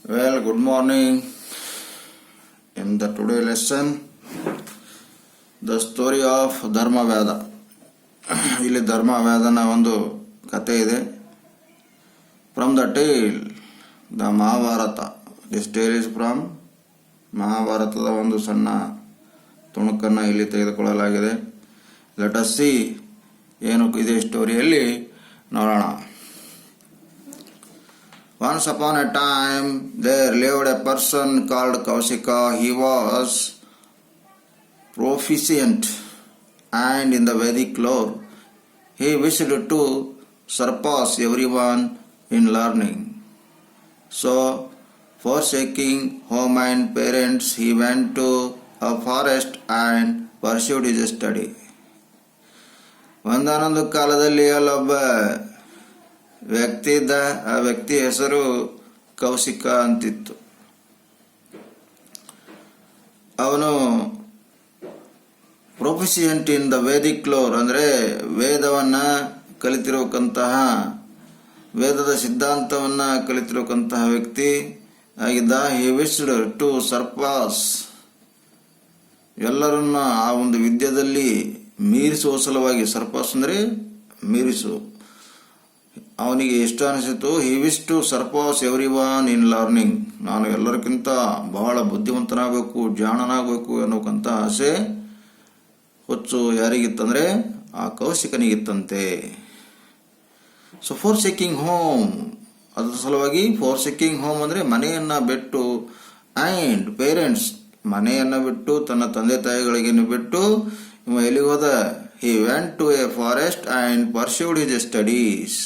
Well, good morning. In the today lesson, the story of Dharmavyadha. ಇಲ್ಲಿ ಧರ್ಮವ್ಯಾದನ ಒಂದು ಕಥೆ ಇದೆ. From the tale, the Mahabharata. This tale is from ಮಹಾಭಾರತದ ಒಂದು ಸಣ್ಣ ತುಣುಕನ್ನು ಇಲ್ಲಿ ತೆಗೆದುಕೊಳ್ಳಲಾಗಿದೆ. Let us see ಏನು ಇದೆ ಸ್ಟೋರಿಯಲ್ಲಿ ನೋಡೋಣ. Once upon a time, there lived a person called Kaushika. He was proficient and in the Vedic lore. He wished to surpass everyone in learning. So, forsaking home and parents, he went to a forest and pursued his study. ಒಂದಾನೊಂದು ಕಾಲದಲ್ಲಿ ಅಲ್ಲೊಬ್ಬ ವ್ಯಕ್ತಿ ಇದ್ದ. ಆ ವ್ಯಕ್ತಿ ಹೆಸರು ಕೌಶಿಕ ಅಂತಿತ್ತು. ಅವನು proficient in the Vedic lower, ಅಂದರೆ ವೇದವನ್ನ ಕಲಿತಿರೋಕಂತಹ, ವೇದದ ಸಿದ್ಧಾಂತವನ್ನ ಕಲಿತಿರೋಕಂತಹ ವ್ಯಕ್ತಿ ಆಗಿದ್ದ. ಹಿ ವಿಶ್ಡ್ ಟು ಸರ್ಪಾಸ್, ಎಲ್ಲರನ್ನ ಆ ಒಂದು ವಿದ್ಯೆಯಲ್ಲಿ ಮೀರಿಸುವ ಸಲುವಾಗಿ. ಸರ್ಪಾಸ್ ಅಂದರೆ ಮೀರಿಸು. ಅವನಿಗೆ ಇಷ್ಟ ಅನಿಸಿತು. He wish to surpass every one in learning. ನಾನು ಎಲ್ಲರಿಗಿಂತ ಬಹಳ ಬುದ್ಧಿವಂತನಾಗಬೇಕು, ಜಾಣನಾಗಬೇಕು ಅನ್ನೋಕಂತ ಆಸೆ, ಹುಚ್ಚು ಯಾರಿಗಿತ್ತಂದ್ರೆ ಆ ಕೌಶಿಕನಿಗಿತ್ತಂತೆ. ಸೊ ಫಾರ್ ಸೀಕಿಂಗ್ ಹೋಮ್, ಅದರ ಸಲುವಾಗಿ ಫಾರ್ ಸೀಕಿಂಗ್ ಹೋಮ್ ಅಂದ್ರೆ ಮನೆಯನ್ನ ಬಿಟ್ಟು, ಅಂಡ್ ಪೇರೆಂಟ್ಸ್, ಮನೆಯನ್ನ ಬಿಟ್ಟು, ತನ್ನ ತಂದೆ ತಾಯಿಗಳಿಗೆ ಬಿಟ್ಟು ಇವ ಎಲ್ಲಿಗೆ ಹೋದ? He went to a forest and pursued his studies.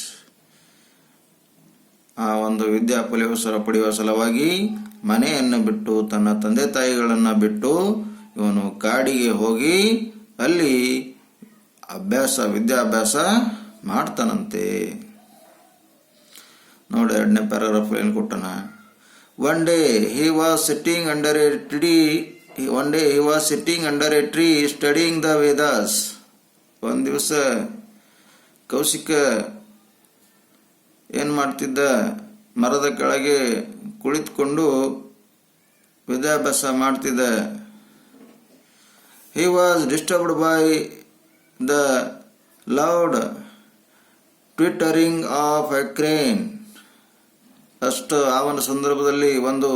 ಆ ಒಂದು ಪಡೆಯುವ ಸಲುವಾಗಿ ಮನೆಯನ್ನು ಬಿಟ್ಟು, ತನ್ನ ತಂದೆ ತಾಯಿಗಳನ್ನ ಬಿಟ್ಟು ಇವನು ಕಾಡಿಗೆ ಹೋಗಿ ಅಲ್ಲಿ ವಿದ್ಯಾಭ್ಯಾಸ ಮಾಡ್ತಾನಂತೆ. ನೋಡಿ, 2ನೇ ಪ್ಯಾರಾಗ್ರಾಫ್ ಏನು ಕೊಟ್ಟನ. One day he was sitting under a tree studying the Vedas. ಒಂದು ದಿವಸ ಕೌಶಿಕ ಏನ್ ಮಾಡ್ತಿದ್ದ? ಮರದ ಕೆಳಗೆ ಕುಳಿತುಕೊಂಡು ವಿದ್ಯಾಭ್ಯಾಸ ಮಾಡ್ತಿದ್ದ. He was disturbed by the loud twittering of a crane. ಆ ಒಂದು ಸಂದರ್ಭದಲ್ಲಿ ಒಂದು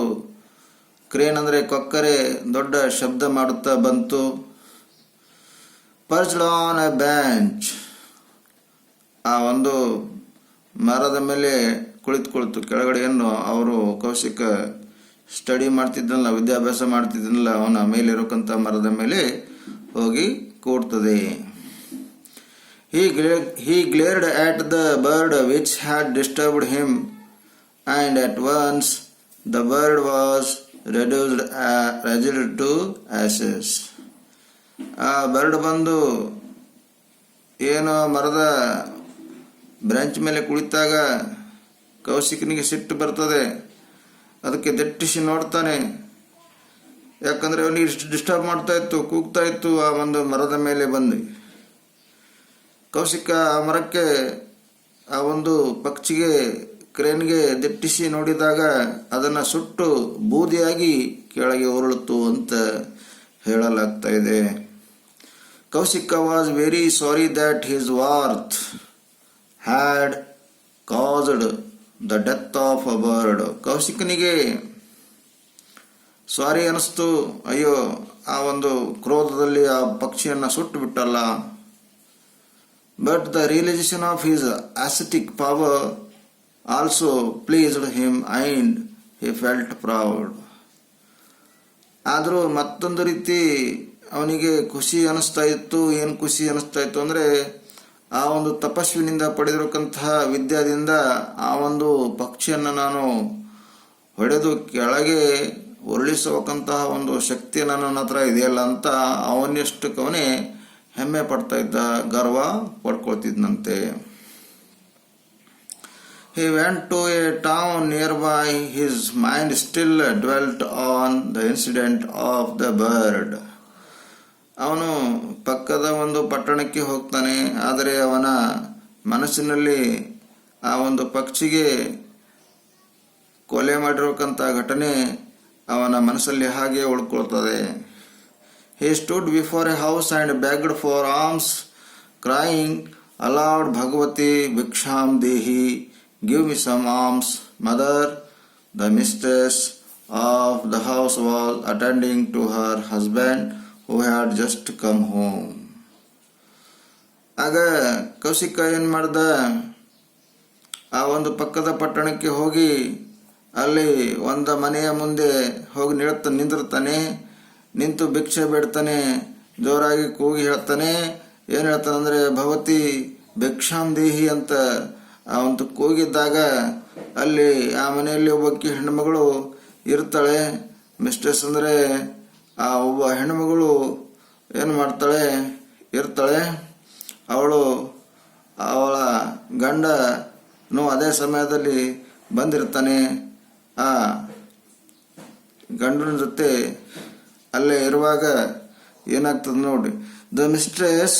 ಕ್ರೇನ್ ಅಂದ್ರೆ ಕೊಕ್ಕರೆ ದೊಡ್ಡ ಶಬ್ದ ಮಾಡುತ್ತಾ ಬಂತು. ಪರ್ಚ್ಡ್ ಆನ್ ಎ ಬೆಂಚ್, ಆ ಒಂದು ಮರದ ಮೇಲೆ ಕುಳಿತುಕೊಳ್ತು. ಕೆಳಗಡೆ ಏನು ಅವರು ಕೌಶಿಕ ಸ್ಟಡಿ ಮಾಡ್ತಿದ್ದನಲ್ಲ, ವಿದ್ಯಾಭ್ಯಾಸ ಮಾಡ್ತಿದ್ದನಲ್ಲ, ಅವನ ಮೇಲೆ ಇರೋಕಂತ ಮರದ ಮೇಲೆ ಹೋಗಿ ಕೂಡ್ತದೆ. He glared at the bird which had disturbed him, and at once the bird was reduced to ashes. ಆ ಬರ್ಡ್ ಬಂದು ಏನೋ ಮರದ ಬ್ರಾಂಚ್ ಮೇಲೆ ಕುಳಿತಾಗ ಕೌಶಿಕನಿಗೆ ಸಿಟ್ಟು ಬರ್ತದೆ. ಅದಕ್ಕೆ ದಟ್ಟಿಸಿ ನೋಡ್ತಾನೆ. ಯಾಕಂದ್ರೆ ಅವನಿಗೆ ಡಿಸ್ಟರ್ಬ್ ಮಾಡ್ತಾ ಇತ್ತು, ಕೂಗ್ತಾ ಇತ್ತು ಆ ಒಂದು ಮರದ ಮೇಲೆ ಬಂದು. ಕೌಶಿಕ ಆ ಮರಕ್ಕೆ, ಆ ಒಂದು ಪಕ್ಷಿಗೆ, ಕ್ರೇನ್ಗೆ ದಟ್ಟಿಸಿ ನೋಡಿದಾಗ ಅದನ್ನ ಸುಟ್ಟು ಬೂದಿಯಾಗಿ ಕೆಳಗೆ ಉರುಳಿತು ಅಂತ ಹೇಳಲಾಗ್ತಾ ಇದೆ. Kaushika was very sorry that his wrath had caused the death of a bird. ಕೌಶಿಕನಿಗೆ ಸಾರಿ ಅನಿಸ್ತು. ಅಯ್ಯೋ, ಆ ಒಂದು ಕ್ರೋಧದಲ್ಲಿ ಆ ಪಕ್ಷಿಯನ್ನ ಸುಟ್ಟು ಬಿಟ್ಟಲ್ಲ. But the realisation of his ascetic power also pleased him and he felt proud. ಆದರೂ ಮತ್ತೊಂದು ರೀತಿ ಅವನಿಗೆ ಖುಷಿ ಅನಿಸ್ತಾ ಇತ್ತು. ಏನು ಖುಷಿ ಅನಿಸ್ತಾ ಇತ್ತು ಅಂದ್ರೆ, ಆ ಒಂದು ತಪಸ್ವಿನಿಂದ ಪಡೆದಿರತಕ್ಕಂತಹ ವಿದ್ಯಾದಿಂದ ಆ ಒಂದು ಪಕ್ಷಿಯನ್ನು ನಾನು ಹೊಡೆದು ಕೆಳಗೆ ಉರುಳಿಸಬೇಕಂತಹ ಒಂದು ಶಕ್ತಿ ನನ್ನ ಹತ್ರ ಇದೆಯಲ್ಲ ಅಂತ ಅವನಷ್ಟಕ್ಕವನೇ ಹೆಮ್ಮೆ ಪಡ್ತಾ ಇದ್ದ, ಗರ್ವ ಪಡ್ಕೊಳ್ತಿದ್ನಂತೆ. He went to a town nearby. His mind still dwelt on the incident of the bird. ಅವನು ಪಕ್ಕದ ಒಂದು ಪಟ್ಟಣಕ್ಕೆ ಹೋಗ್ತಾನೆ. ಆದರೆ ಅವನ ಮನಸ್ಸಿನಲ್ಲಿ ಆ ಒಂದು ಪಕ್ಷಿಗೆ ಕೊಲೆ ಮಾಡಿರೋಕ್ಕಂಥ ಘಟನೆ ಅವನ ಮನಸ್ಸಲ್ಲಿ ಹಾಗೆ ಉಳ್ಕೊಳ್ತದೆ. He stood before a house and begged for alms, crying aloud, Bhagavati Bhiksham Dehi, give me some alms. Mother, the mistress of the house, was attending to her husband who had just come home. ಆಗ ಕೌಶಿಕ ಏನು ಮಾಡ್ದ, ಆ ಒಂದು ಪಕ್ಕದ ಪಟ್ಟಣಕ್ಕೆ ಹೋಗಿ ಅಲ್ಲಿ ಒಂದು ಮನೆಯ ಮುಂದೆ ಹೋಗಿ ನಿಂತಿರ್ತಾನೆ. ನಿಂತು ಭಿಕ್ಷೆ ಬೇಡ್ತಾನೆ. ಜೋರಾಗಿ ಕೂಗಿ ಹೇಳ್ತಾನೆ. ಏನು ಹೇಳ್ತಾನಂದರೆ, ಭವತಿ ಭಿಕ್ಷಾಂ ದೇಹಿ ಅಂತ ಆ ಒಂದು ಕೂಗಿದ್ದಾಗ ಅಲ್ಲಿ ಆ ಮನೆಯಲ್ಲಿ ಒಬ್ಬಾಕಿ ಹೆಣ್ಮಗಳು ಇರ್ತಾಳೆ. ಮಿಸ್ಟ್ರೆಸ್ ಅಂದರೆ ಆ ಒಬ್ಬ ಹೆಣ್ಮಗಳು ಏನು ಮಾಡ್ತಾಳೆ, ಇರ್ತಾಳೆ. ಅವಳ ಗಂಡನು ಅದೇ ಸಮಯದಲ್ಲಿ ಬಂದಿರ್ತಾನೆ. ಆ ಗಂಡನ ಜೊತೆ ಅಲ್ಲೇ ಇರುವಾಗ ಏನಾಗ್ತದೆ ನೋಡಿ. The mistress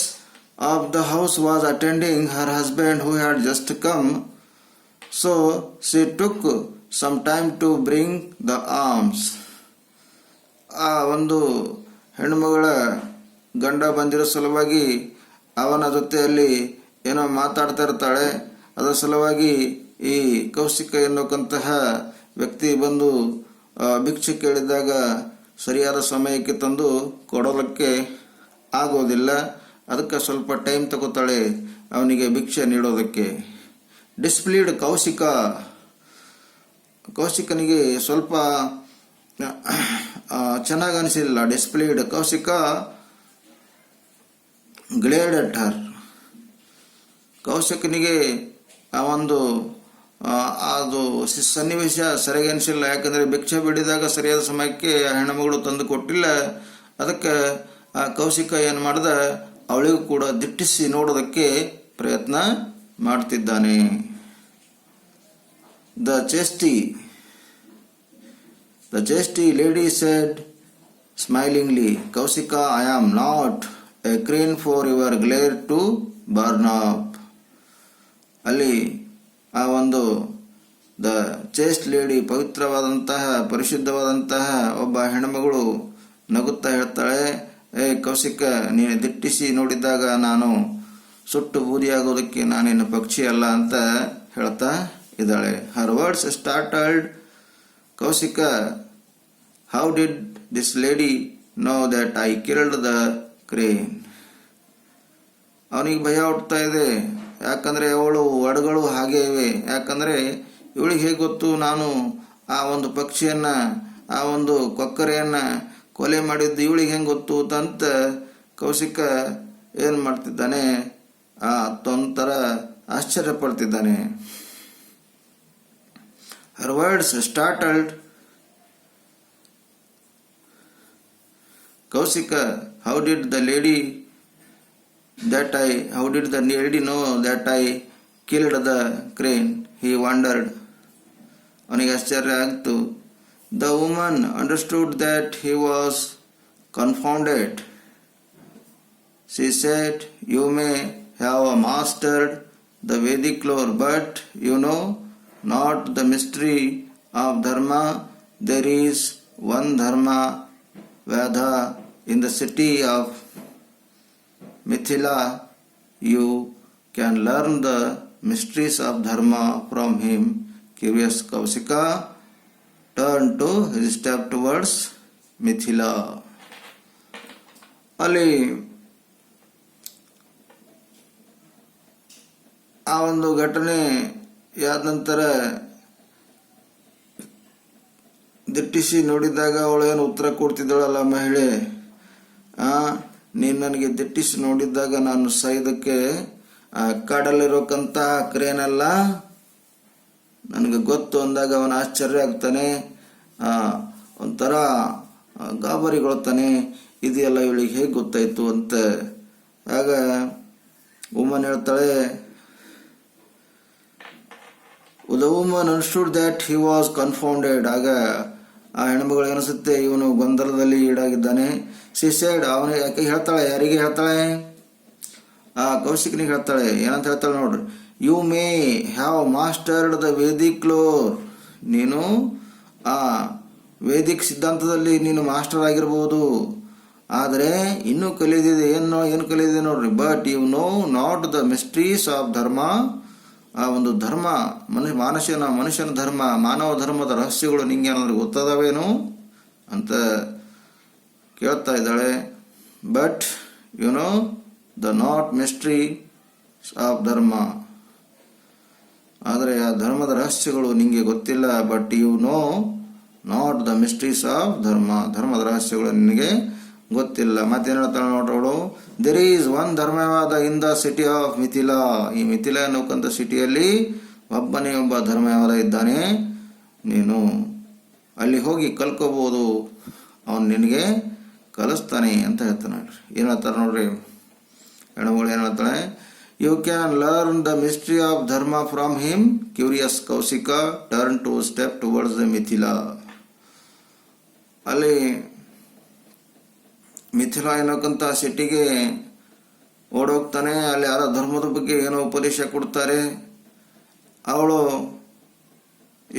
of the house was attending her husband who had just come, so she took some time to bring the arms. ಆ ಒಂದು ಹೆಣ್ಣುಮಗಳ ಗಂಡ ಬಂದಿರೋ ಸಲುವಾಗಿ ಅವನ ಜೊತೆಯಲ್ಲಿ ಏನೋ ಮಾತಾಡ್ತಾ ಇರ್ತಾಳೆ. ಅದರ ಸಲುವಾಗಿ ಈ ಕೌಶಿಕ ಎನ್ನುವಂತಹ ವ್ಯಕ್ತಿ ಬಂದು ಭಿಕ್ಷೆ ಕೇಳಿದಾಗ ಸರಿಯಾದ ಸಮಯಕ್ಕೆ ತಂದು ಕೊಡೋದಕ್ಕೆ ಆಗೋದಿಲ್ಲ. ಅದಕ್ಕೆ ಸ್ವಲ್ಪ ಟೈಮ್ ತಗೋತಾಳೆ ಅವನಿಗೆ ಭಿಕ್ಷೆ ನೀಡೋದಕ್ಕೆ. ಡಿಸ್ಪ್ಲೀಡ್ ಕೌಶಿಕನಿಗೆ ಸ್ವಲ್ಪ ಚೆನ್ನಾಗಿ ಅನಿಸಿಲ್ಲ. ಡಿಸ್ಪ್ಲೀಡ್ ಕೌಶಿಕ ಗ್ಲೇಡ್ ಅಟ್ ಹರ್. ಕೌಶಿಕನಿಗೆ ಆ ಒಂದು ಅದು ಸನ್ನಿವೇಶ ಸರಿಯಾಗಿ ಅನಿಸಿಲ್ಲ. ಯಾಕಂದರೆ ಭಿಕ್ಷೆ ಬಿಡಿದಾಗ ಸರಿಯಾದ ಸಮಯಕ್ಕೆ ಆ ಹೆಣ್ಣುಮಗಳು ತಂದು ಕೊಟ್ಟಿಲ್ಲ. ಅದಕ್ಕೆ ಆ ಕೌಶಿಕ ಏನು ಮಾಡ್ದ, ಅವಳಿಗೂ ಕೂಡ ದಿಟ್ಟಿಸಿ ನೋಡೋದಕ್ಕೆ ಪ್ರಯತ್ನ ಮಾಡ್ತಿದ್ದಾನೆ. The chaste lady said smilingly, Kaushika, I am not a crane for your glare to burn up. ಅಲ್ಲಿ ಆ ಒಂದು ದ ಚೇಸ್ಟ್ ಲೇಡಿ, ಪವಿತ್ರವಾದಂತಹ ಪರಿಶುದ್ಧವಾದಂತಹ ಒಬ್ಬ ಹೆಣ್ಣುಮಗಳು ನಗುತ್ತಾ ಹೇಳ್ತಾಳೆ, ಕೌಶಿಕ, ನೀನು ದಿಟ್ಟಿಸಿ ನೋಡಿದಾಗ ನಾನು ಸುಟ್ಟು ಬೂದಿಯಾಗೋದಕ್ಕೆ ನಾನೇನು ಪಕ್ಷಿ ಅಲ್ಲ ಅಂತ ಹೇಳ್ತಾ ಇದ್ದಾಳೆ. Her words startled Kaushika. How did this lady know that I killed the crane. ಅವನಿಗೆ ಭಯ ಹುಟ್ಟುತ್ತಾ ಇದೆ. ಯಾಕಂದರೆ ಅವಳು ಒಡಗಳು ಹಾಗೇ ಇವೆ. ಯಾಕಂದರೆ ಇವಳಿಗೆ ಹೇಗೆ ಗೊತ್ತು ನಾನು ಆ ಒಂದು ಪಕ್ಷಿಯನ್ನು, ಆ ಒಂದು ಕೊಕ್ಕರೆಯನ್ನು ಕೊಲೆ ಮಾಡಿದ್ದು ಇವಳಿಗೆ ಹೆಂಗೆ ಗೊತ್ತು ಅಂತ ಕೌಶಿಕ ಏನು ಮಾಡ್ತಿದ್ದಾನೆ, ಒಂಥರ ಆಶ್ಚರ್ಯ ಪಡ್ತಿದ್ದಾನೆ. Her words startled Kaushika. How did the lady know that I killed the crane? He wondered. ಅವನಿಗೆ ಆಶ್ಚರ್ಯ ಆಗಿತ್ತು. The woman understood that he was confounded. She said, you may have mastered the Vedic lore, but you know not the mystery of dharma. There is one dharma Veda in the city of Mithila. You can learn the mysteries of dharma from him. Curious Kaushika turned to his step towards Mithila. ಅಲ್ಲಿ ಆ ಒಂದು ಘಟನೆ ಯಾದ ನಂತರ ದಿಟ್ಟಿಸಿ ನೋಡಿದಾಗ ಅವಳೇನು ಉತ್ತರ ಕೊಡ್ತಿದ್ದಳಲ್ಲ ಮಹಿಳೆ, ನೀನು ನನಗೆ ದಿಟ್ಟಿಸಿ ನೋಡಿದ್ದಾಗ ನಾನು ಸಾಯೋದಕ್ಕೆ ಕಾಡಲ್ಲಿರೋಕ್ಕಂಥ ಕ್ರೇನಲ್ಲ, ನನಗೆ ಗೊತ್ತು ಅಂದಾಗ ಅವನ ಆಶ್ಚರ್ಯ ಆಗ್ತಾನೆ. ಒಂಥರ ಗಾಬರಿಗೊಳ್ತಾನೆ. ಇದೆಯಲ್ಲ ಇವಳಿಗೆ ಹೇಗೆ ಗೊತ್ತಾಯ್ತು ಅಂತ. ಆಗ ವುಮನ್ ಹೇಳ್ತಾಳೆ, the woman understood that he was confounded. ಆಗ ಆ ಹೆಣ್ಮಗಳಿಗೆ ಅನಿಸುತ್ತೆ ಇವನು ಗೊಂದಲದಲ್ಲಿ ಈಡಾಗಿದ್ದಾನೆ. ಶಿ ಸೆಡ್, ಅವನು ಯಾಕೆ ಹೇಳ್ತಾಳೆ, ಯಾರಿಗೆ ಹೇಳ್ತಾಳೆ, ಆ ಕೌಶಿಕನಿಗೆ ಹೇಳ್ತಾಳೆ. ಏನಂತ ಹೇಳ್ತಾಳೆ ನೋಡ್ರಿ, you may have mastered the Vedic lore. ನೀನು ಆ ವೇದಿಕ್ ಸಿದ್ಧಾಂತದಲ್ಲಿ ನೀನು ಮಾಸ್ಟರ್ ಆಗಿರ್ಬೋದು, ಆದರೆ ಇನ್ನೂ ಕಲಿಯದಿದೆ. ಏನು ಕಲಿಯದಿದೆ ನೋಡ್ರಿ. But you know not the mysteries of dharma. ಆ ಒಂದು ಧರ್ಮ, ಮನುಷ್ಯನ ಧರ್ಮ, ಮಾನವ ಧರ್ಮದ ರಹಸ್ಯಗಳು ನಿಂಗೆ ಏನಾದ್ರು ಗೊತ್ತದಾವೇನು ಅಂತ ಕೇಳ್ತಾ ಇದ್ದಾಳೆ. But you know the not mystery of dharma. ಆದರೆ ಆ ಧರ್ಮದ ರಹಸ್ಯಗಳು ನಿಂಗೆ ಗೊತ್ತಿಲ್ಲ. But you know not the mysteries of dharma. ಧರ್ಮದ ರಹಸ್ಯಗಳು ನಿನಗೆ ಗೊತ್ತಿಲ್ಲ. ಮತ್ತೇನು ಹೇಳ್ತಾಳೆ ನೋಡ್ರವಳು. There is one Dharmavada in the city of Mithila. ಈ ಮಿಥಿಲಾ ಅನ್ನೋಕ್ಕಂಥ ಸಿಟಿಯಲ್ಲಿ ಒಬ್ಬನೇ ಒಬ್ಬ ಧರ್ಮವಾದ ಇದ್ದಾನೆ. ನೀನು ಅಲ್ಲಿ ಹೋಗಿ ಕಲ್ಕೋಬಹುದು, ಅವನು ನಿನಗೆ ಕಲಿಸ್ತಾನೆ ಅಂತ ಹೇಳ್ತಾನೆ ನೋಡ್ರಿ. ಏನು ಹೇಳ್ತಾರೆ ನೋಡ್ರಿ ಹೆಣ್ಮಗಳು ಏನು ಹೇಳ್ತಾಳೆ. You can learn the mystery of dharma from him. Curious Kaushika turn to step towards the Mithila. ಅಲ್ಲಿ ಮಿಥಿಲಾ ಏನಕ್ಕಂತ ಸಿಟಿಗೆ ಓಡೋಗ್ತಾನೆ. ಅಲ್ಲಿ ಯಾರ ಧರ್ಮದ ಬಗ್ಗೆ ಏನೋ ಉಪದೇಶ ಕೊಡ್ತಾರೆ. ಅವಳು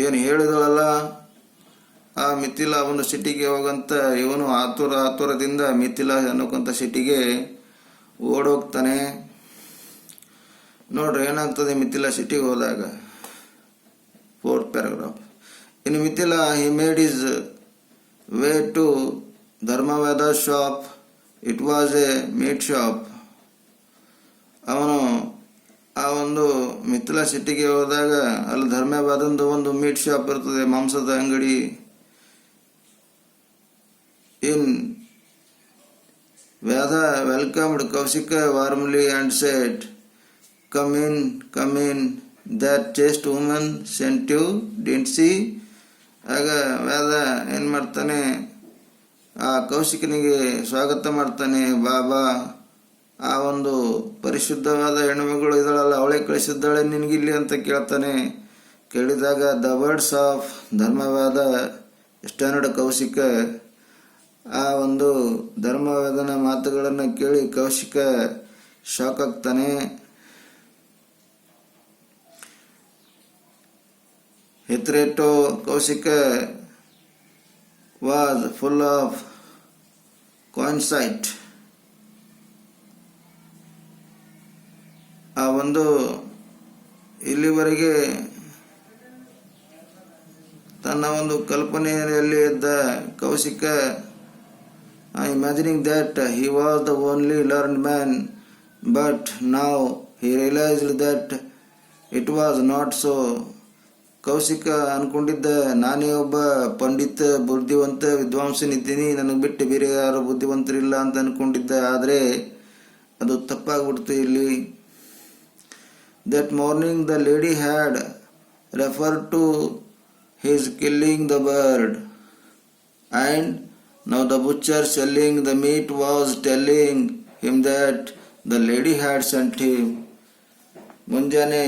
ಏನು ಹೇಳಿದಳಲ್ಲ, ಆ ಮಿಥಿಲಾ ಒಂದು ಸಿಟಿಗೆ ಹೋಗಂತ ಇವನು ಆತುರದಿಂದ ಮಿಥಿಲಾ ಅನ್ನೋಕ್ಕಂಥ ಸಿಟಿಗೆ ಓಡೋಗ್ತಾನೆ. ನೋಡ್ರಿ ಏನಾಗ್ತದೆ ಮಿಥಿಲಾ ಸಿಟಿಗೆ ಹೋದಾಗ. 4th paragraph. In Mithila he made his way to Dharmaveda shop. It was a meat shop. ಅವನು ಆ ಒಂದು ಮಿಥಿಲಾ ಸಿಟಿಗೆ ಹೋದಾಗ ಅಲ್ಲಿ ಧರ್ಮವೇದಂದು ಒಂದು ಮೀಟ್ ಶಾಪ್ ಇರ್ತದೆ, ಮಾಂಸದ ಅಂಗಡಿ. ಇನ್ Vyadha welcomed Kaushika warmly and said, come in, that chaste woman sent you, didn't she? ಆಗ ವ್ಯಾದ ಏನು ಮಾಡ್ತಾನೆ, ಆ ಕೌಶಿಕನಿಗೆ ಸ್ವಾಗತ ಮಾಡ್ತಾನೆ. ಬಾಬಾ, ಆ ಒಂದು ಪರಿಶುದ್ಧವಾದ ಹೆಣ್ಣುಮಗಳು ಇದ್ದಾಳಲ್ಲ, ಅವಳೇ ಕಳಿಸಿದ್ದಾಳೆ ನಿನಗಿಲ್ಲಿ ಅಂತ ಕೇಳ್ತಾನೆ. ಕೇಳಿದಾಗ the words of Dharmavada standard Kaushika, ಆ ಒಂದು ಧರ್ಮವೇದನ ಮಾತುಗಳನ್ನು ಕೇಳಿ ಕೌಶಿಕ ಶಾಕ್ ಆಗ್ತಾನೆ. Hitherto Kaushika was full of coinsight. ಆ ಒಂದು ಇಲ್ಲಿವರೆಗೆ ತನ್ನ ಒಂದು ಕಲ್ಪನೆಯಲ್ಲಿ ಇದ್ದ Kaushika, imagining that he was the only learned man, but now he realized that it was not so. Kaushika ಅನ್ಕೊಂಡಿದ್ದ ನಾನೇ ಒಬ್ಬ ಪಂಡಿತ, ಬುದ್ಧಿವಂತ, ವಿದ್ವಾಂಸನಿದ್ದೀನಿ, ನನಗೆ ಬಿಟ್ಟು ಬೇರೆ ಯಾರು ಬುದ್ಧಿವಂತರಿಲ್ಲ ಅಂತ ಅನ್ಕೊಂಡಿದ್ದ. ಆದರೆ ಅದು ತಪ್ಪಾಗ್ಬಿಡ್ತು ಇಲ್ಲಿ. That morning the lady had referred to his killing the bird, and now the butcher selling the meat was telling him that the lady had sent him. ಮುಂಜಾನೆ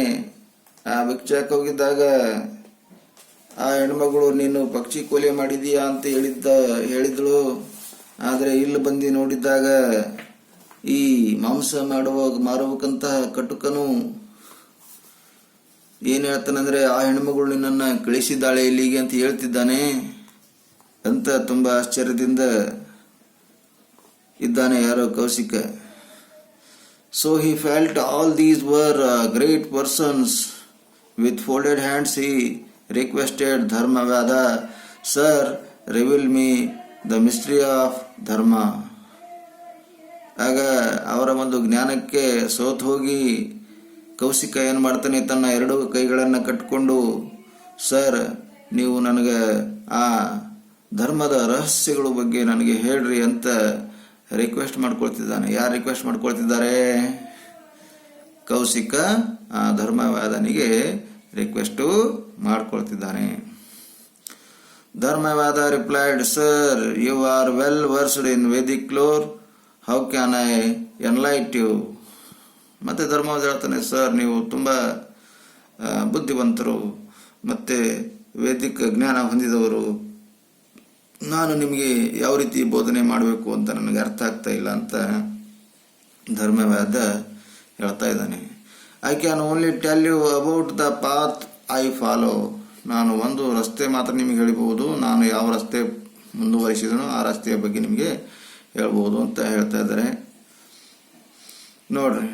ಆ ಭಿಕ್ಷಾಕ್ ಹೋಗಿದ್ದಾಗ ಆ ಹೆಣ್ಮಗಳು ನೀನು ಪಕ್ಷಿ ಕೊಲೆ ಮಾಡಿದೀಯಾ ಅಂತ ಹೇಳಿದಳು. ಆದರೆ ಇಲ್ಲಿ ಬಂದು ನೋಡಿದಾಗ ಈ ಮಾಂಸ ಮಾರಬೇಕಂತ ಕಟುಕನು ಏನು ಹೇಳ್ತಾನಂದ್ರೆ, ಆ ಹೆಣ್ಮಗಳು ನಿನ್ನನ್ನು ಕಳಿಸಿದ್ದಾಳೆ ಇಲ್ಲಿಗೆ ಅಂತ ಹೇಳ್ತಿದ್ದಾನೆ ಅಂತ ತುಂಬ ಆಶ್ಚರ್ಯದಿಂದ ಇದ್ದಾನೆ ಯಾರೋ Kaushika. So he felt all these were great persons. With folded hands he requested Dharmavada, sir reveal me the mystery of dharma. ಆಗ ಅವರ ಒಂದು ಜ್ಞಾನಕ್ಕೆ ಸೋತು ಹೋಗಿ ಕೌಶಿಕ ಏನು ಮಾಡ್ತಾನೆ, ತನ್ನ 2 ಕೈಗಳನ್ನು ಕಟ್ಟಿಕೊಂಡು, ಸರ್ ನೀವು ನನಗೆ ಆ ಧರ್ಮದ ರಹಸ್ಯಗಳ ಬಗ್ಗೆ ನನಗೆ ಹೇಳ್ರಿ ಅಂತ ರಿಕ್ವೆಸ್ಟ್ ಮಾಡ್ಕೊಳ್ತಿದ್ದಾನೆ. ಯಾರು ರಿಕ್ವೆಸ್ಟ್ ಮಾಡ್ಕೊಳ್ತಿದ್ದಾರೆ? ಕೌಶಿಕ ಆ ಧರ್ಮವಾದನಿಗೆ ರಿಕ್ವೆಸ್ಟು ಮಾಡ್ಕೊಳ್ತಿದ್ದಾನೆ. Dharmavada replied, sir you are well versed in Vedic lore, how can I enlighten you. ಮತ್ತೆ ಧರ್ಮವಾದ ಹೇಳ್ತಾನೆ, ಸರ್ ನೀವು ತುಂಬ ಬುದ್ಧಿವಂತರು ಮತ್ತು ವೇದಿಕ ಜ್ಞಾನ ಹೊಂದಿದವರು, ನಾನು ನಿಮಗೆ ಯಾವ ರೀತಿ ಬೋಧನೆ ಮಾಡಬೇಕು ಅಂತ ನನಗೆ ಅರ್ಥ ಆಗ್ತಾ ಇಲ್ಲ ಅಂತ ಧರ್ಮವಾದ ಹೇಳ್ತಾ ಇದ್ದಾನೆ. I can only tell you about the path I follow. ನಾನು ಒಂದು ರಸ್ತೆ ಮಾತ್ರ ನಿಮಗೆ ಹೇಳ್ಬೋದು, ನಾನು ಯಾವ ರಸ್ತೆ ಮುಂದುವರಿಸಿದನೋ ಆ ರಸ್ತೆಯ ಬಗ್ಗೆ ನಿಮಗೆ ಹೇಳ್ಬೋದು ಅಂತ ಹೇಳ್ತಾ ಇದ್ದಾರೆ. ನೋಡ್ರಿ,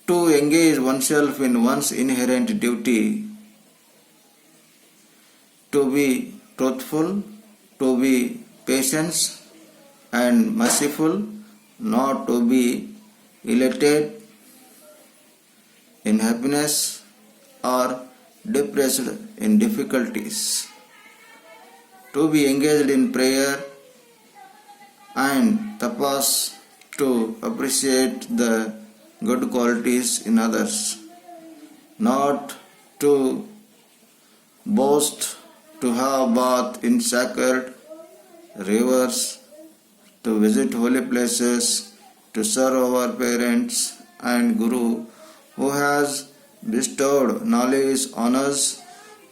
to engage oneself in one's inherent duty, to be truthful, to be patience and merciful, not to be elated in happiness or depressed in difficulties, to be engaged in prayer and tapas, to appreciate the good qualities in others, not to boast, to have bath in sacred rivers, to visit holy places, to serve our parents and Guru who has bestowed knowledge on us.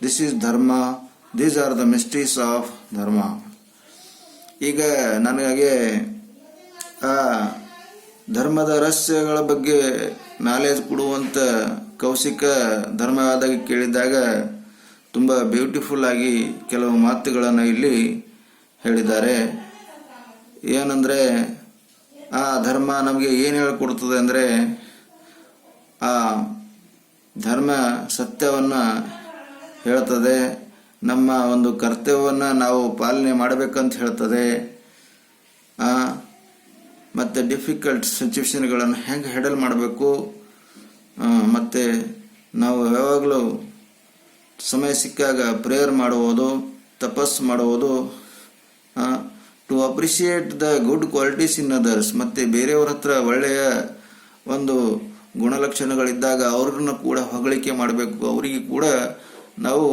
This is Dharma. These are the mysteries of Dharma. ಈಗ ನನಗೆ ಧರ್ಮದ ರಹಸ್ಯಗಳ ಬಗ್ಗೆ knowledge ಕೊಡುವಂಥ ಕೌಶಿಕ ಧರ್ಮವಾದಾಗ ಕೇಳಿದಾಗ ತುಂಬ beautiful ಆಗಿ ಕೆಲವು ಮಾತುಗಳನ್ನು ಇಲ್ಲಿ ಹೇಳಿದ್ದಾರೆ. ಏನಂದರೆ ಆ ಧರ್ಮ ನಮಗೆ ಏನು ಹೇಳಿಕೊಡ್ತದೆ ಅಂದರೆ, ಆ ಧರ್ಮ ಸತ್ಯವನ್ನು ಹೇಳ್ತದೆ, ನಮ್ಮ ಒಂದು ಕರ್ತವ್ಯವನ್ನು ನಾವು ಪಾಲನೆ ಮಾಡಬೇಕಂತ ಹೇಳ್ತದೆ, ಮತ್ತು ಡಿಫಿಕಲ್ಟ್ ಸಿಚುವೇಶನ್ಗಳನ್ನು ಹೆಂಗೆ ಹ್ಯಾಂಡಲ್ ಮಾಡಬೇಕು, ಮತ್ತು ನಾವು ಯಾವಾಗಲೂ ಸಮಯ ಸಿಕ್ಕಾಗ ಪ್ರೇಯರ್ ಮಾಡುವುದು, ತಪಸ್ಸು ಮಾಡುವುದು, to appreciate the good qualities in others, ಮತ್ತು ಬೇರೆಯವ್ರ ಹತ್ರ ಒಳ್ಳೆಯ ಒಂದು ಗುಣಲಕ್ಷಣಗಳಿದ್ದಾಗ ಅವ್ರನ್ನ ಕೂಡ ಹೊಗಳಿಕೆ ಮಾಡಬೇಕು, ಅವರಿಗೆ ಕೂಡ ನಾವು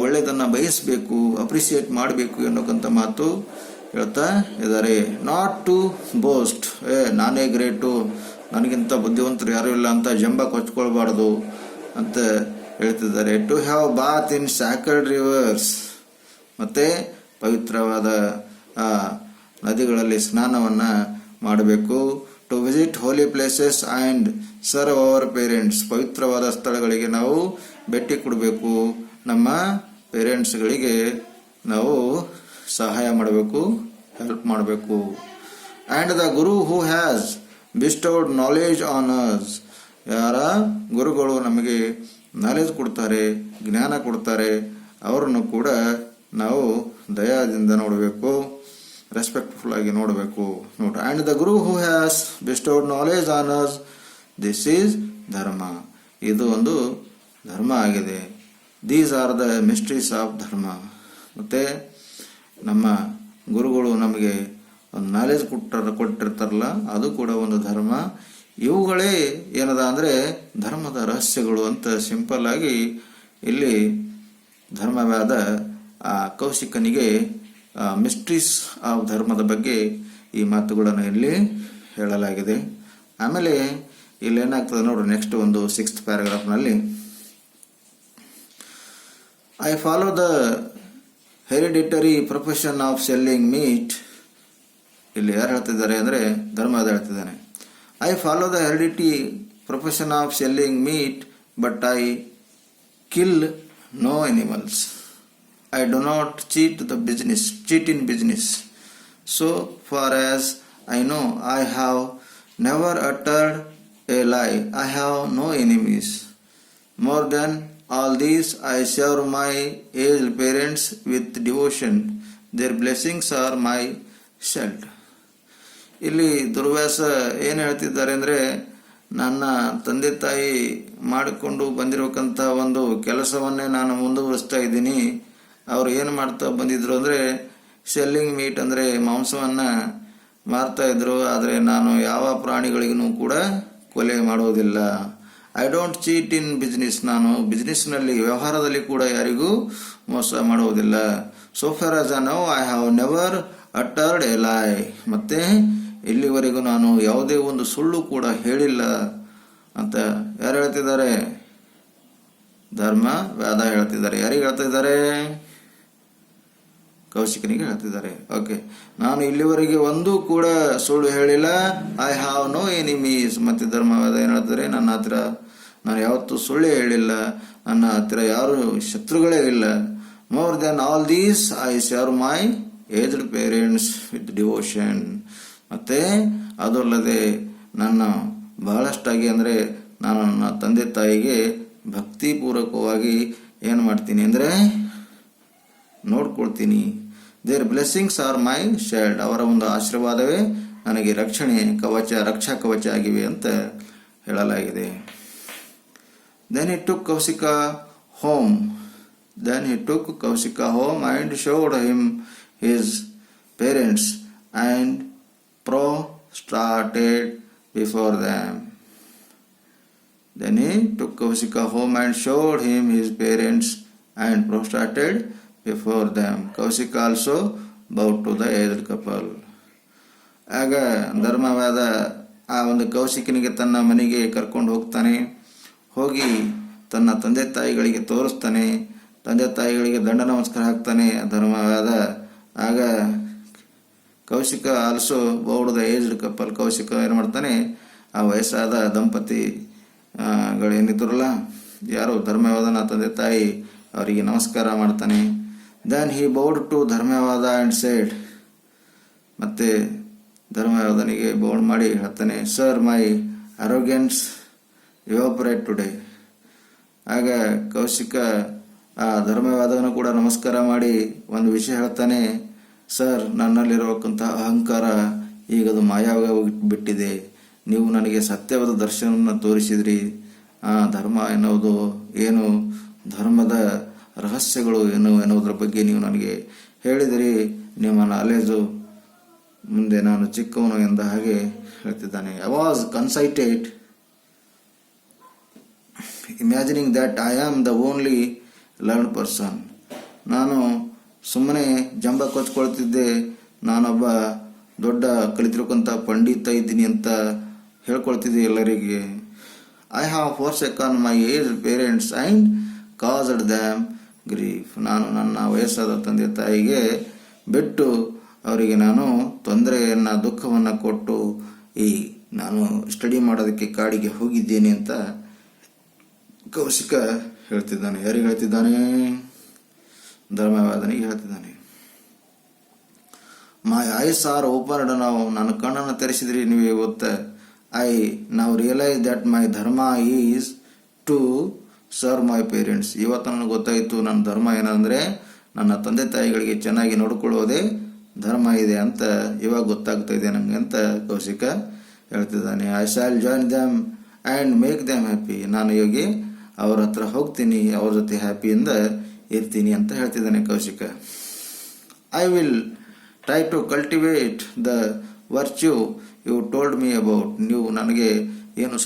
ಒಳ್ಳೆಯದನ್ನು ಬಯಸಬೇಕು, ಅಪ್ರಿಷಿಯೇಟ್ ಮಾಡಬೇಕು ಎನ್ನೋಕ್ಕಂಥ ಮಾತು ಹೇಳ್ತಾ ಇದ್ದಾರೆ. ನಾಟ್ ಟು ಬೋಸ್ಟ್, ನಾನೇ ಗ್ರೇಟು, ನನಗಿಂತ ಬುದ್ಧಿವಂತರು ಯಾರೂ ಇಲ್ಲ ಅಂತ ಜಂಬ ಕೊಚ್ಕೊಳ್ಬಾರ್ದು ಅಂತ ಹೇಳ್ತಿದ್ದಾರೆ. To have bath in sacred rivers, ಮತ್ತು ಪವಿತ್ರವಾದ ನದಿಗಳಲ್ಲಿ ಸ್ನಾನವನ್ನು ಮಾಡಬೇಕು. To visit holy places and serve our parents, ಪವಿತ್ರವಾದ ಸ್ಥಳಗಳಿಗೆ ನಾವು ಭೇಟಿ ಕೊಡಬೇಕು, ನಮ್ಮ ಪೇರೆಂಟ್ಸ್ಗಳಿಗೆ ನಾವು ಸಹಾಯ ಮಾಡಬೇಕು, ಹೆಲ್ಪ್ ಮಾಡಬೇಕು. And the guru who has bestowed knowledge on us, ಯಾರ ಗುರುಗಳು ನಮಗೆ ನಾಲೆಜ್ ಕೊಡ್ತಾರೆ, ಜ್ಞಾನ ಕೊಡ್ತಾರೆ, ಅವರನ್ನು ಕೂಡ ನಾವು ದಯಾದಿಂದ ನೋಡಬೇಕು, ರೆಸ್ಪೆಕ್ಟ್ಫುಲ್ ಆಗಿ ನೋಡಬೇಕು. ನೋಡ್ರಿ, and the guru who has bestowed knowledge on us, this is dharma, ಇದು ಒಂದು ಧರ್ಮ ಆಗಿದೆ. These are the mysteries of dharma. ಮತ್ತು ನಮ್ಮ ಗುರುಗಳು ನಮಗೆ ಒಂದು ನಾಲೆಜ್ ಕೊಟ್ಟಿರ್ತಾರಲ್ಲ, ಅದು ಕೂಡ ಒಂದು ಧರ್ಮ. ಇವುಗಳೇ ಏನದ ಅಂದರೆ ಧರ್ಮದ ರಹಸ್ಯಗಳು ಅಂತ ಸಿಂಪಲ್ ಆಗಿ ಇಲ್ಲಿ ಧರ್ಮವಾದ ಆ ಕೌಶಿಕನಿಗೆ ಮಿಸ್ಟ್ರೀಸ್ ಆಫ್ ಧರ್ಮದ ಬಗ್ಗೆ ಈ ಮಾತುಗಳನ್ನು ಇಲ್ಲಿ ಹೇಳಲಾಗಿದೆ. ಆಮೇಲೆ ಇಲ್ಲಿ ಏನಾಗ್ತದೆ ನೋಡ್ರಿ, ನೆಕ್ಸ್ಟ್ ಒಂದು 6th ಪ್ಯಾರಾಗ್ರಾಫ್ನಲ್ಲಿ, I follow the hereditary profession of selling meat. ಇಲ್ಲಿ ಯಾರು ಹೇಳ್ತಿದ್ದಾರೆ ಅಂದರೆ ಧರ್ಮದ ಹೇಳ್ತಿದ್ದಾನೆ. I follow the hereditary profession of selling meat, but I kill no animals. I do not cheat in business. So far as I know, I have never uttered a lie. I have no enemies. More than all these, I serve my aged parents with devotion. Their blessings are my shield. ಇಲ್ಲಿ ದುರ್ವ್ಯಾಸ ಏನು ಹೇಳ್ತಿದ್ದಾರೆ ಅಂದರೆ, ನನ್ನ ತಂದೆ ತಾಯಿ ಮಾಡಿಕೊಂಡು ಬಂದಿರಬೇಕಂತ ಒಂದು ಕೆಲಸವನ್ನೇ ನಾನು ಮುಂದುವರಿಸ್ತಾ ಇದ್ದೀನಿ. ಅವರು ಏನು ಮಾಡ್ತಾ ಬಂದಿದ್ರು ಅಂದರೆ ಸೆಲ್ಲಿಂಗ್ ಮೀಟ್ ಅಂದರೆ ಮಾಂಸವನ್ನು ಮಾರ್ತಾ ಇದ್ರು. ಆದರೆ ನಾನು ಯಾವ ಪ್ರಾಣಿಗಳಿಗೂ ಕೂಡ ಕೊಲೆ ಮಾಡೋದಿಲ್ಲ. I don't cheat in business, ನಾನು ಬಿಸ್ನೆಸ್ನಲ್ಲಿ ವ್ಯವಹಾರದಲ್ಲಿ ಕೂಡ ಯಾರಿಗೂ ಮೋಸ ಮಾಡುವುದಿಲ್ಲ. So far as I know, I have never uttered a lie, ಮತ್ತು ಇಲ್ಲಿವರೆಗೂ ನಾನು ಯಾವುದೇ ಒಂದು ಸುಳ್ಳು ಕೂಡ ಹೇಳಿಲ್ಲ ಅಂತ ಯಾರು ಹೇಳ್ತಿದ್ದಾರೆ? ಧರ್ಮ ವ್ಯಾದ ಹೇಳ್ತಿದ್ದಾರೆ. ಯಾರಿಗೆ ಹೇಳ್ತಿದ್ದಾರೆ? ಕೌಶಿಕನಿಗೆ ಹೇಳ್ತಿದ್ದಾರೆ. ಓಕೆ, ನಾನು ಇಲ್ಲಿವರೆಗೆ ಒಂದೂ ಕೂಡ ಸುಳ್ಳು ಹೇಳಿಲ್ಲ. I have no enemies. ಮತ್ತು ಧರ್ಮವಾದ ಏನು ಹೇಳ್ತಾರೆ? ನನ್ನ ಹತ್ರ ನಾನು ಯಾವತ್ತೂ ಸುಳ್ಳೇ ಹೇಳಿಲ್ಲ, ನನ್ನ ಹತ್ತಿರ ಯಾರು ಶತ್ರುಗಳೇ ಇಲ್ಲ. More than all these I serve my aged parents with devotion. ಮತ್ತು ಅದು ಅಲ್ಲದೆ ನನ್ನ ಬಹಳಷ್ಟಾಗಿ ಅಂದರೆ ನಾನು ನನ್ನ ತಂದೆ ತಾಯಿಗೆ ಭಕ್ತಿಪೂರ್ವಕವಾಗಿ ಏನು ಮಾಡ್ತೀನಿ ಅಂದರೆ ನೋಡ್ಕೊಳ್ತೀನಿ. Their blessings are my shield. ಅವರ ಒಂದು ಆಶೀರ್ವಾದವೇ ನನಗೆ ರಕ್ಷಾ ಕವಚ ಆಗಿವೆ ಅಂತ ಹೇಳಲಾಗಿದೆ. Then he took Kaushika home and showed him his parents and prostrated before them. Then he took Kaushika home and showed him his parents and prostrated before them. Kaushika also bowed to the aged couple. ಆಗ ಧರ್ಮವಾದ ಆ ಒಂದು ಕೌಶಿಕನಿಗೆ ತನ್ನ ಮನೆಗೆ ಕರ್ಕೊಂಡು ಹೋಗ್ತಾನೆ. ಹೋಗಿ ತನ್ನ ತಂದೆ ತಾಯಿಗಳಿಗೆ ತೋರಿಸ್ತಾನೆ. ತಂದೆ ತಾಯಿಗಳಿಗೆ ದಂಡ ನಮಸ್ಕಾರ ಹಾಕ್ತಾನೆ ಧರ್ಮವಾದ. ಆಗ Kaushika also bowed the aged couple. Kaushika ಏನು ಮಾಡ್ತಾನೆ, ಆ ವಯಸ್ಸಾದ ದಂಪತಿಗಳೇನಿದ್ರಲ್ಲ, ಯಾರು ಧರ್ಮವಾದನ ತಂದೆ ತಾಯಿ, ಅವರಿಗೆ ನಮಸ್ಕಾರ ಮಾಡ್ತಾನೆ. Then he bowed to Dharmavada and said. ಮತ್ತೆ ಧರ್ಮವಾದನಿಗೆ ಬೌಡ್ ಮಾಡಿ ಹೇಳ್ತಾನೆ, sir my arrogance evaporate today. ಆಗ ಕೌಶಿಕ ಆ ಧರ್ಮವಾದವನ್ನು ಕೂಡ ನಮಸ್ಕಾರ ಮಾಡಿ ಒಂದು ವಿಷಯ ಹೇಳ್ತಾನೆ, ಸರ್ ನನ್ನಲ್ಲಿರುವಂಥ ಅಹಂಕಾರ ಈಗ ಅದು ಮಾಯವಾಗಿ ನೀವು ನನಗೆ ಸತ್ಯವಾದ ದರ್ಶನವನ್ನು ತೋರಿಸಿದ್ರಿ. ಆ ಧರ್ಮ ಎನ್ನುವುದು ಏನು, ಧರ್ಮದ ರಹಸ್ಯಗಳು ಏನು ಎನ್ನುವುದರ ಬಗ್ಗೆ ನೀವು ನನಗೆ ಹೇಳಿದಿರಿ. ನಿಮ್ಮ ನಾಲೆಜು ಮುಂದೆ ನಾನು ಚಿಕ್ಕವನು ಎಂದ ಹಾಗೆ ಹೇಳ್ತಿದ್ದಾನೆ. I was conceited imagining that I am the only learned person. ನಾನು ಸುಮ್ಮನೆ ಜಂಬ ಕೊಚ್ಕೊಳ್ತಿದ್ದೆ, ನಾನೊಬ್ಬ ದೊಡ್ಡ ಕಲಿತಿರುವಂಥ ಪಂಡಿತ ಇದ್ದೀನಿ ಅಂತ ಹೇಳ್ಕೊಳ್ತಿದ್ದೆ ಎಲ್ಲರಿಗೆ. I have forsaken my aged parents and caused them grief. ನಾನು ನನ್ನ ವಯಸ್ಸಾದ ತಂದೆ ತಾಯಿಗೆ ಬಿಟ್ಟು ಅವರಿಗೆ ನಾನು ತೊಂದರೆಯನ್ನು ದುಃಖವನ್ನು ಕೊಟ್ಟು ನಾನು ಸ್ಟಡಿ ಮಾಡೋದಕ್ಕೆ ಕಾಡಿಗೆ ಹೋಗಿದ್ದೇನೆ ಅಂತ ಕೌಶಿಕ ಹೇಳ್ತಿದ್ದಾನೆ. ಯಾರಿಗೆ ಹೇಳ್ತಿದ್ದಾನೆ? ಧರ್ಮವಾದನಿಗೆ ಹೇಳ್ತಿದ್ದಾನೆ. My eyes are opened. ನನ್ನ ಕಣ್ಣನ್ನು ತೆರೆಸಿದ್ರಿ ನೀವು ಇವತ್ತು. ಐ ನಾವು realise that my dharma is to serve my parents. ಇವತ್ತು ನನಗೆ ಗೊತ್ತಾಯಿತು ನನ್ನ ಧರ್ಮ ಏನಂದರೆ ನನ್ನ ತಂದೆ ತಾಯಿಗಳಿಗೆ ಚೆನ್ನಾಗಿ ನೋಡಿಕೊಳ್ಳೋದೇ ಧರ್ಮ ಇದೆ ಅಂತ ಇವಾಗ ಗೊತ್ತಾಗ್ತಾ ಇದೆ ನನಗೆ ಅಂತ ಕೌಶಿಕ ಹೇಳ್ತಿದ್ದಾನೆ. I shall join them and make them happy. ನಾನು ಹೋಗಿ ಅವ್ರ ಹತ್ರ ಹೋಗ್ತೀನಿ, ಅವ್ರ ಜೊತೆ ಹ್ಯಾಪಿಯಿಂದ ಇರ್ತೀನಿ ಅಂತ ಹೇಳ್ತಿದ್ದಾನೆ Kaushika. I will try to cultivate the virtue you told me about. ನೀವು ನನಗೆ ಏನು